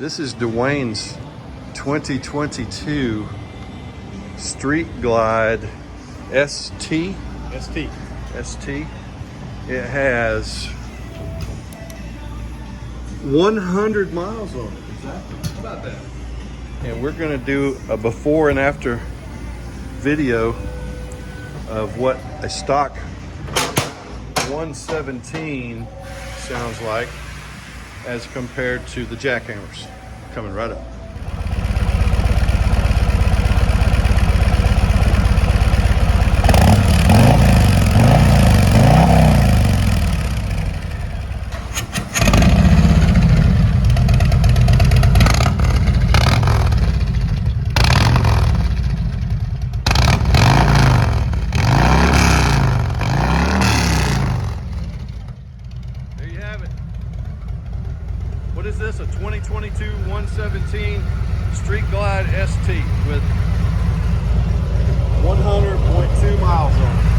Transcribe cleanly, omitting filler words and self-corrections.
This is Dwayne's 2022 Streetglide ST. ST. It has 100 miles on it. Exactly. How about that? And we're going to do a before and after video of what a stock 117 sounds like as compared to the Jackhammers. Coming right up. What is this? A 2022 117 Streetglide ST with 100.2 miles on it.